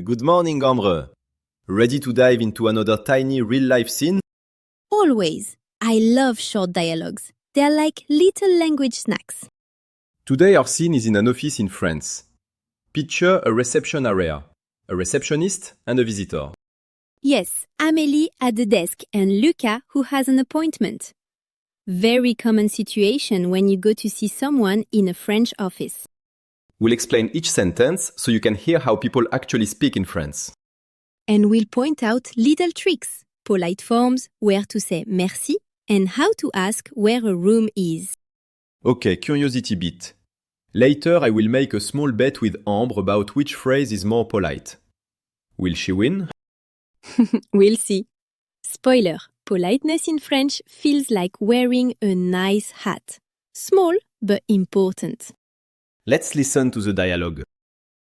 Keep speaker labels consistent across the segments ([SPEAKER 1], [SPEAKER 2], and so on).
[SPEAKER 1] Good morning, Ambre. Ready to dive into another tiny real-life scene?
[SPEAKER 2] Always. I love short dialogues. They're like little language snacks.
[SPEAKER 1] Today our scene is in an office in France. Picture a reception area, a receptionist and a visitor.
[SPEAKER 2] Yes, Amélie at the desk and Luca who has an appointment. Very common situation when you go to see someone in a French office.
[SPEAKER 1] We'll explain each sentence so you can hear how people actually speak in France.
[SPEAKER 2] And we'll point out little tricks, polite forms, where to say merci, and how to ask where a room is.
[SPEAKER 1] Okay, curiosity bit. Later I will make a small bet with Ambre about which phrase is more polite. Will she win?
[SPEAKER 2] We'll see. Spoiler, politeness in French feels like wearing a nice hat. Small, but important.
[SPEAKER 1] Let's listen to the dialogue.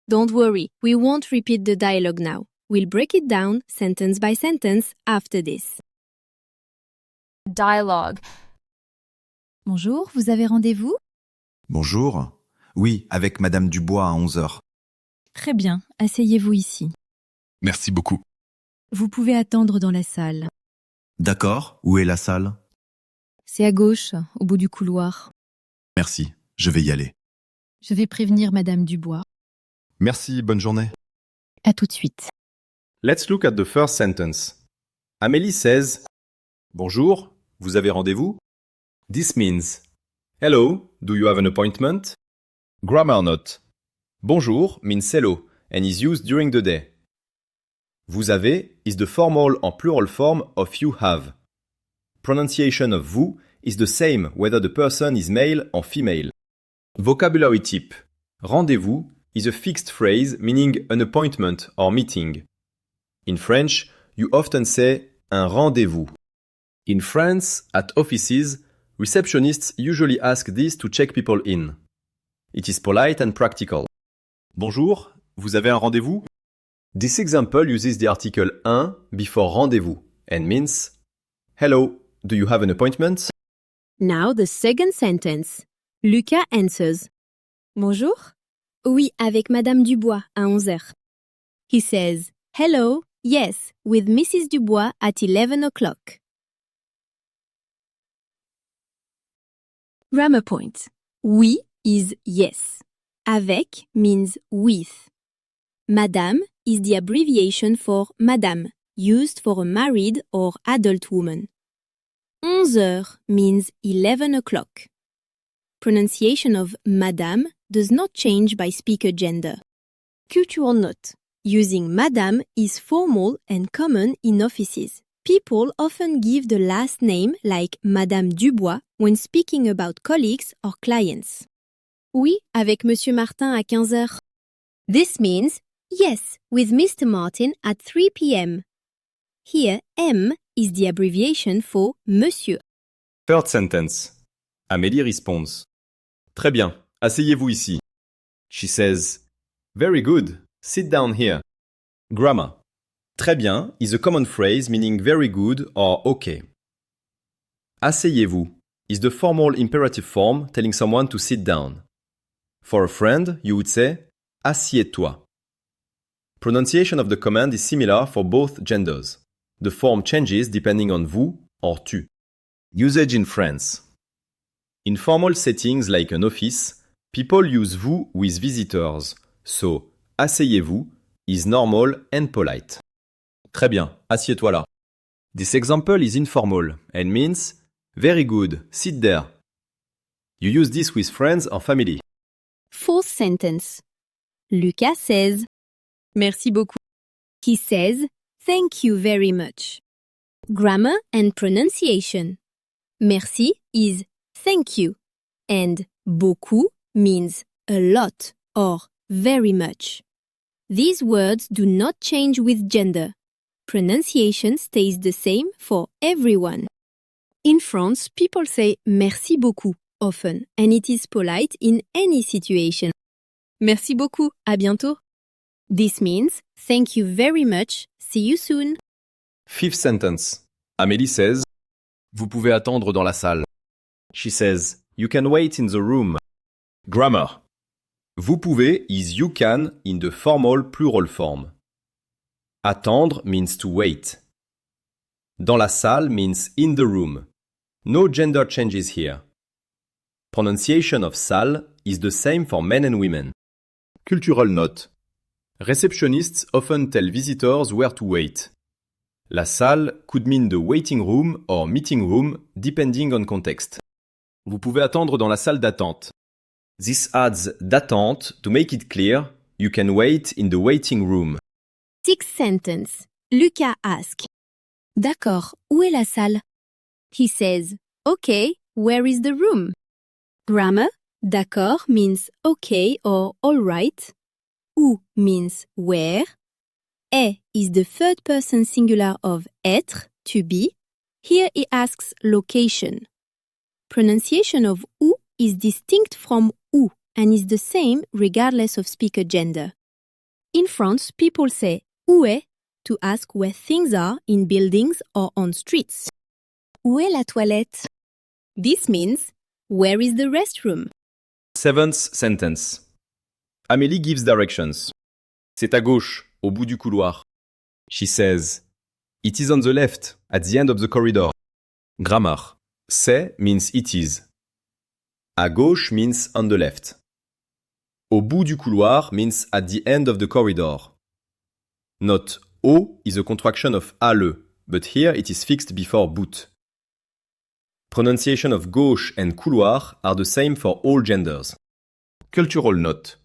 [SPEAKER 2] Don't worry, we won't repeat the dialogue now. We'll break it down sentence by sentence after this.
[SPEAKER 3] Dialogue.
[SPEAKER 2] Bonjour, vous avez rendez-vous?
[SPEAKER 4] Bonjour. Oui, avec Madame Dubois à 11h.
[SPEAKER 2] Très bien, asseyez-vous ici.
[SPEAKER 4] Merci beaucoup.
[SPEAKER 2] Vous pouvez attendre dans la salle.
[SPEAKER 4] D'accord, où est la salle?
[SPEAKER 2] C'est à gauche, au bout du couloir.
[SPEAKER 4] Merci, je vais y aller.
[SPEAKER 2] Je vais prévenir Madame Dubois.
[SPEAKER 4] Merci, bonne journée.
[SPEAKER 2] À tout de suite.
[SPEAKER 1] Let's look at the first sentence. Amélie says, Bonjour, vous avez rendez-vous? This means, Hello, do you have an appointment? Grammar note. Bonjour means hello and is used during the day. Vous avez is the formal or plural form of you have. Pronunciation of vous is the same whether the person is male or female. Vocabulary tip. Rendez-vous is a fixed phrase meaning an appointment or meeting. In French, you often say un rendez-vous. In France, at offices, receptionists usually ask this to check people in. It is polite and practical. Bonjour, vous avez un rendez-vous? This example uses the article un before rendez-vous and means Hello, do you have an appointment?
[SPEAKER 2] Now the second sentence. Lucas answers. Bonjour? Oui, avec Madame Dubois à 11h. He says, Hello, yes, with Mrs. Dubois at 11 o'clock. Grammar point. Oui is yes. Avec means with. Madame is the abbreviation for Madame, used for a married or adult woman. 11h means 11 o'clock. Pronunciation of Madame does not change by speaker gender. Cultural note. Using Madame is formal and common in offices. People often give the last name like Madame Dubois when speaking about colleagues or clients. Oui, avec Monsieur Martin à 15h. This means yes, with Mr. Martin at 3 p.m. Here, M is the abbreviation for Monsieur.
[SPEAKER 1] Third sentence. Amélie responds. Très bien, asseyez-vous ici. She says, Very good, sit down here. Grammar. Très bien is a common phrase meaning very good or okay. Asseyez-vous is the formal imperative form telling someone to sit down. For a friend, you would say, assieds-toi. Pronunciation of the command is similar for both genders. The form changes depending on vous or tu. Usage in France. In formal settings like an office, people use vous with visitors, so asseyez-vous is normal and polite. Très bien, assieds-toi là. This example is informal and means very good, sit there. You use this with friends or family.
[SPEAKER 2] Fourth sentence. Lucas says, Merci beaucoup. He says, Thank you very much. Grammar and pronunciation. Merci is thank you, and beaucoup means a lot or very much. These words do not change with gender. Pronunciation stays the same for everyone. In France, people say merci beaucoup often, and it is polite in any situation. Merci beaucoup, à bientôt. This means thank you very much, see you soon.
[SPEAKER 1] Fifth sentence. Amélie says, Vous pouvez attendre dans la salle. She says, You can wait in the room. Grammar. Vous pouvez is you can in the formal plural form. Attendre means to wait. Dans la salle means in the room. No gender changes here. Pronunciation of salle is the same for men and women. Cultural note. Receptionists often tell visitors where to wait. La salle could mean the waiting room or meeting room depending on context. Vous pouvez attendre dans la salle d'attente. This adds d'attente to make it clear you can wait in the waiting room.
[SPEAKER 2] Sixth sentence. Lucas asks. D'accord, où est la salle? He says, okay, where is the room? Grammar. D'accord means okay or alright. Où means where. Est is the third person singular of être, to be. Here he asks location. Pronunciation of où is distinct from où and is the same regardless of speaker gender. In France, people say où est to ask where things are in buildings or on streets. Où est la toilette? This means where is the restroom?
[SPEAKER 1] Seventh sentence. Amélie gives directions. C'est à gauche, au bout du couloir. She says, it is on the left, at the end of the corridor. Grammar. C'est means it is. À gauche means on the left. Au bout du couloir means at the end of the corridor. Note au is a contraction of alle, but here it is fixed before bout. Pronunciation of gauche and couloir are the same for all genders. Cultural note.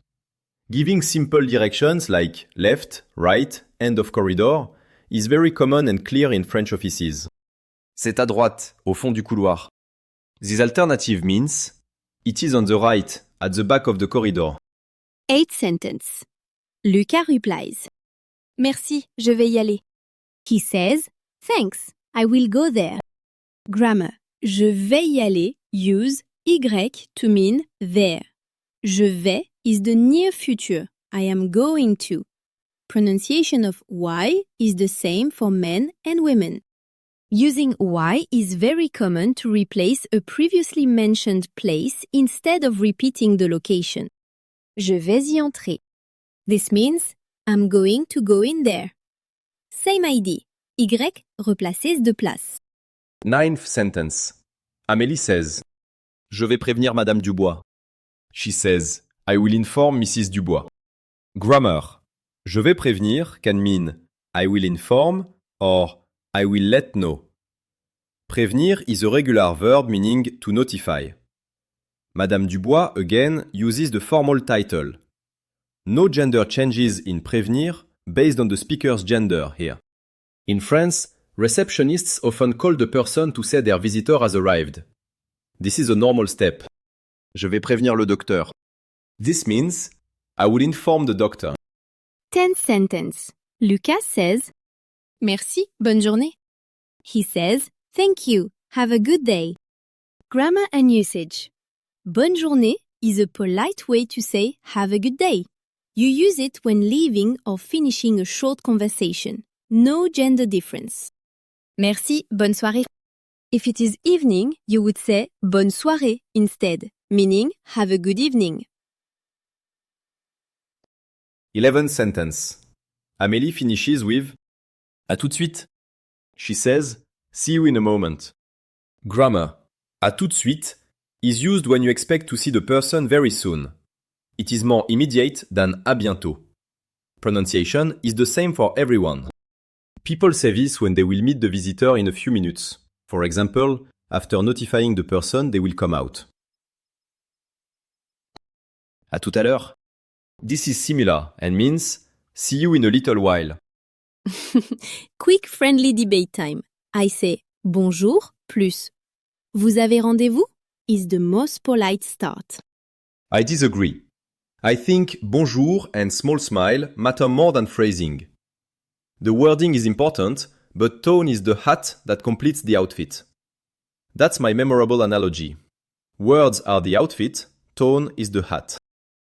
[SPEAKER 1] Giving simple directions like left, right, end of corridor is very common and clear in French offices. C'est à droite, au fond du couloir. This alternative means it is on the right, at the back of the corridor.
[SPEAKER 2] Eighth sentence. Lucas replies. Merci, je vais y aller. He says, thanks, I will go there. Grammar. Je vais y aller use y to mean there. Je vais is the near future. I am going to. Pronunciation of y is the same for men and women. Using y is very common to replace a previously mentioned place instead of repeating the location. Je vais y entrer. This means I'm going to go in there. Same idea. Y replaces de place.
[SPEAKER 1] Ninth sentence. Amélie says, je vais prévenir Madame Dubois. She says, I will inform Mrs. Dubois. Grammar. Je vais prévenir can mean I will inform or I will let know. Prévenir is a regular verb meaning to notify. Madame Dubois again uses the formal title. No gender changes in prévenir based on the speaker's gender here. In France, receptionists often call the person to say their visitor has arrived. This is a normal step. Je vais prévenir le docteur. This means I will inform the doctor.
[SPEAKER 2] 10th sentence. Lucas says, Merci, bonne journée. He says, Thank you, have a good day. Grammar and usage. Bonne journée is a polite way to say have a good day. You use it when leaving or finishing a short conversation. No gender difference. Merci, bonne soirée. If it is evening, you would say bonne soirée instead, meaning have a good evening.
[SPEAKER 1] 11th sentence. Amélie finishes with à tout de suite. She says, see you in a moment. Grammar. À tout de suite is used when you expect to see the person very soon. It is more immediate than à bientôt. Pronunciation is the same for everyone. People say this when they will meet the visitor in a few minutes. For example, after notifying the person they will come out. À tout à l'heure. This is similar and means see you in a little while.
[SPEAKER 2] Quick friendly debate time. I say bonjour plus vous avez rendez-vous is the most polite start.
[SPEAKER 1] I disagree. I think bonjour and small smile matter more than phrasing. The wording is important, but tone is the hat that completes the outfit. That's my memorable analogy. Words are the outfit, tone is the hat.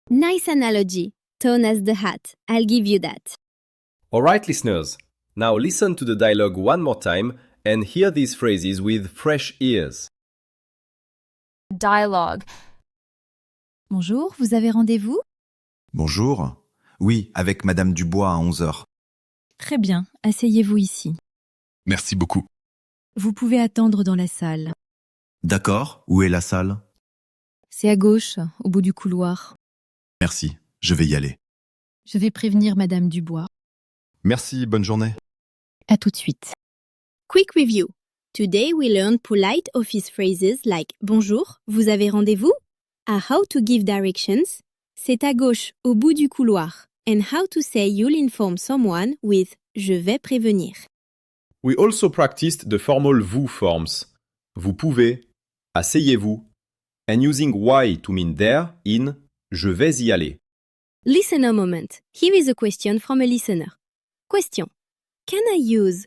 [SPEAKER 2] Nice analogy. Tone as the hat. I'll give you that.
[SPEAKER 1] Alright, listeners. Now listen to the dialogue one more time and hear these phrases with fresh ears.
[SPEAKER 3] Dialogue.
[SPEAKER 5] Bonjour, vous avez rendez-vous?
[SPEAKER 4] Bonjour. Oui, avec madame Dubois à 11 heures.
[SPEAKER 3] Très bien, asseyez-vous ici.
[SPEAKER 5] Merci beaucoup.
[SPEAKER 3] Vous pouvez attendre dans la salle.
[SPEAKER 4] D'accord. Où est la salle?
[SPEAKER 3] C'est à gauche, au bout du couloir.
[SPEAKER 4] Merci. Je vais y aller.
[SPEAKER 3] Je vais prévenir Madame Dubois.
[SPEAKER 1] Merci, bonne journée.
[SPEAKER 3] À tout de suite.
[SPEAKER 2] Quick review. Today we learned polite office phrases like bonjour, vous avez rendez-vous? How to give directions. C'est à gauche, au bout du couloir. And how to say you'll inform someone with je vais prévenir.
[SPEAKER 1] We also practiced the formal vous forms. Vous pouvez, asseyez-vous, and using why to mean there in je vais y aller.
[SPEAKER 2] Listener moment. Here is a question from a listener. Question. Can I use?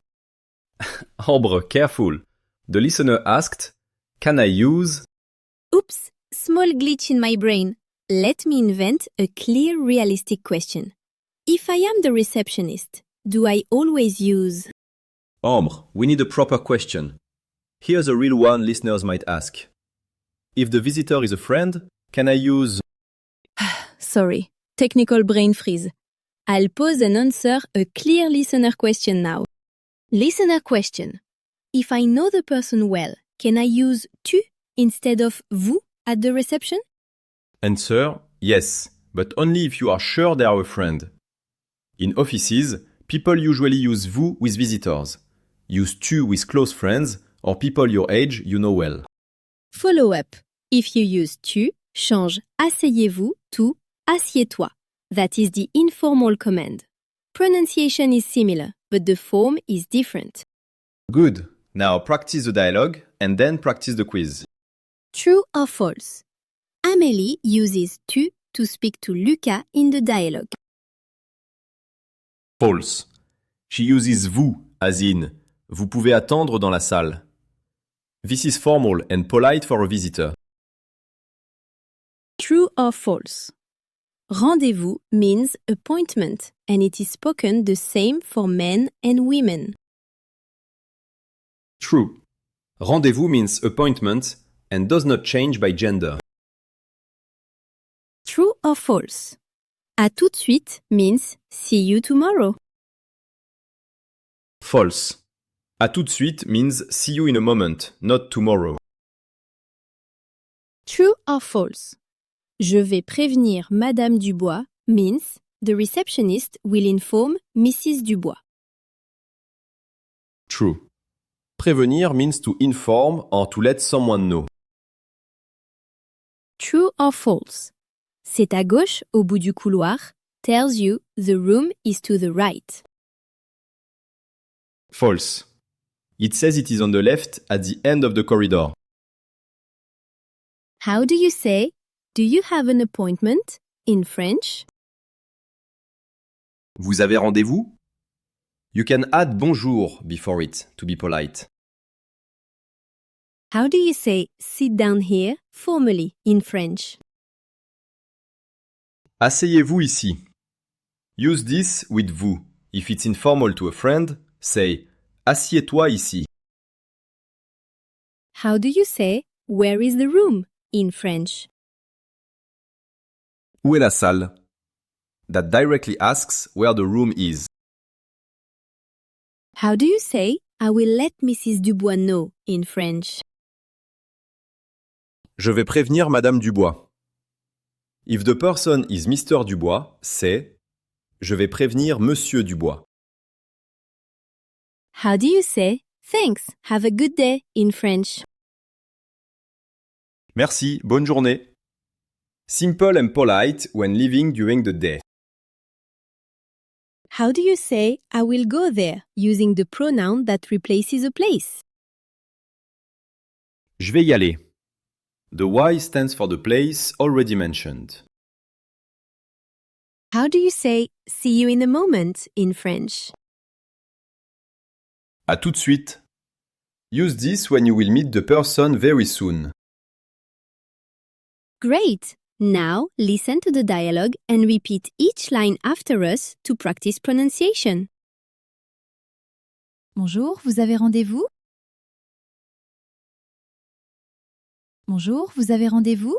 [SPEAKER 1] Ambre, careful. The listener asked, can I use?
[SPEAKER 2] Oops, small glitch in my brain. Let me invent a clear, realistic question. If I am the receptionist, do I always use?
[SPEAKER 1] Ambre, we need a proper question. Here's a real one listeners might ask. If the visitor is a friend, can I use?
[SPEAKER 2] Sorry, technical brain freeze. I'll pause and answer a clear listener question now. Listener question. If I know the person well, can I use tu instead of vous at the reception?
[SPEAKER 1] Answer, yes, but only if you are sure they are a friend. In offices, people usually use vous with visitors. Use tu with close friends or people your age you know well.
[SPEAKER 2] Follow up. If you use tu, change asseyez-vous to assieds-toi. That is the informal command. Pronunciation is similar, but the form is different.
[SPEAKER 1] Good. Now practice the dialogue and then practice the quiz.
[SPEAKER 2] True or false? Amélie uses tu to speak to Lucas in the dialogue.
[SPEAKER 1] False. She uses vous as in vous pouvez attendre dans la salle. This is formal and polite for a visitor.
[SPEAKER 2] True or false? Rendezvous means appointment, and it is spoken the same for men and women.
[SPEAKER 1] True. Rendezvous means appointment and does not change by gender.
[SPEAKER 2] True or false? À tout de suite means see you tomorrow.
[SPEAKER 1] False. À tout de suite means see you in a moment, not tomorrow.
[SPEAKER 2] True or false? Je vais prévenir Madame Dubois means the receptionist will inform Mrs. Dubois.
[SPEAKER 1] True. Prévenir means to inform or to let someone know.
[SPEAKER 2] True or false? C'est à gauche au bout du couloir tells you the room is to the right.
[SPEAKER 1] False. It says it is on the left at the end of the corridor.
[SPEAKER 2] How do you say, do you have an appointment in French?
[SPEAKER 1] Vous avez rendez-vous? You can add bonjour before it to be polite.
[SPEAKER 2] How do you say sit down here formally in French?
[SPEAKER 1] Asseyez-vous ici. Use this with vous. If it's informal to a friend, say assieds-toi ici.
[SPEAKER 2] How do you say where is the room in French?
[SPEAKER 1] Où est la salle? That directly asks where the room is.
[SPEAKER 2] How do you say I will let Mrs. Dubois know in French?
[SPEAKER 1] Je vais prévenir Madame Dubois. If the person is Mr. Dubois, say je vais prévenir Monsieur Dubois.
[SPEAKER 2] How do you say thanks, have a good day in French?
[SPEAKER 1] Merci, bonne journée. Simple and polite when leaving during the day.
[SPEAKER 2] How do you say I will go there using the pronoun that replaces a place?
[SPEAKER 1] Je vais y aller. The Y stands for the place already mentioned.
[SPEAKER 2] How do you say see you in a moment in French?
[SPEAKER 1] À tout de suite. Use this when you will meet the person very soon.
[SPEAKER 2] Great! Now listen to the dialogue and repeat each line after us to practice pronunciation.
[SPEAKER 3] Bonjour, vous avez rendez-vous? Bonjour, vous avez rendez-vous?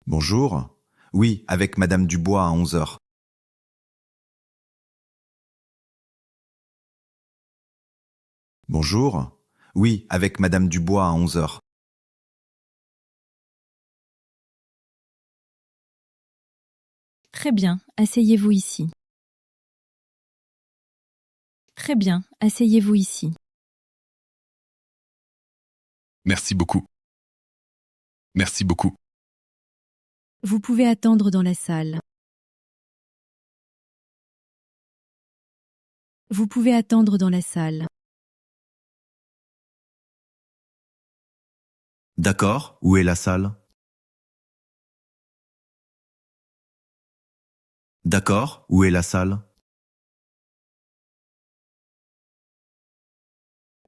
[SPEAKER 4] Bonjour. Oui, avec madame Dubois à 11 heures. Bonjour. Oui, avec madame Dubois à 11 heures.
[SPEAKER 3] Très bien, asseyez-vous ici. Très bien, asseyez-vous ici.
[SPEAKER 5] Merci beaucoup. Merci beaucoup.
[SPEAKER 3] Vous pouvez attendre dans la salle. Vous pouvez attendre dans la salle.
[SPEAKER 4] D'accord, où est la salle? D'accord, où est la salle?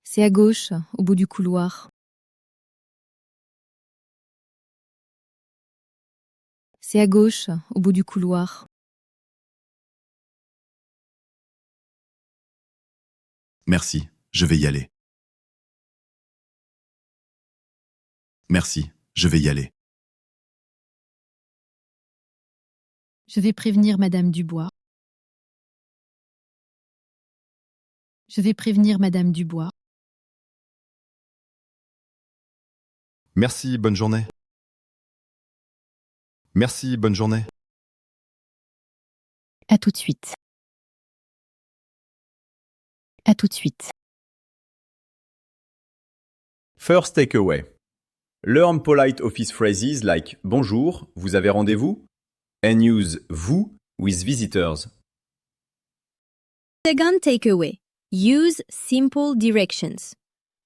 [SPEAKER 3] C'est à gauche, au bout du couloir. C'est à gauche, au bout du couloir.
[SPEAKER 4] Merci, je vais y aller. Merci, je vais y aller.
[SPEAKER 3] Je vais prévenir madame Dubois. Je vais prévenir madame Dubois.
[SPEAKER 1] Merci, bonne journée. Merci, bonne journée.
[SPEAKER 3] À tout de suite. À tout de suite.
[SPEAKER 1] First takeaway. Learn polite office phrases like bonjour, vous avez rendez-vous, and use vous with visitors.
[SPEAKER 2] Second takeaway. Use simple directions.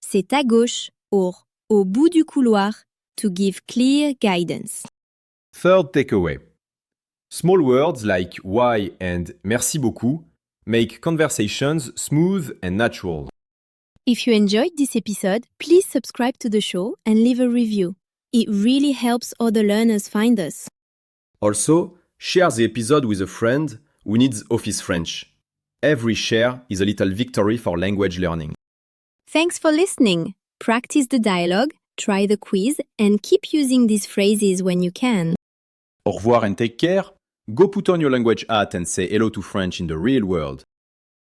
[SPEAKER 2] C'est à gauche or au bout du couloir to give clear guidance.
[SPEAKER 1] Third takeaway. Small words like why and merci beaucoup make conversations smooth and natural.
[SPEAKER 2] If you enjoyed this episode, please subscribe to the show and leave a review. It really helps other learners find us.
[SPEAKER 1] Also, share the episode with a friend who needs office French. Every share is a little victory for language learning.
[SPEAKER 2] Thanks for listening. Practice the dialogue, try the quiz, and keep using these phrases when you can.
[SPEAKER 1] Au revoir and take care. Go put on your language hat and say hello to French in the real world.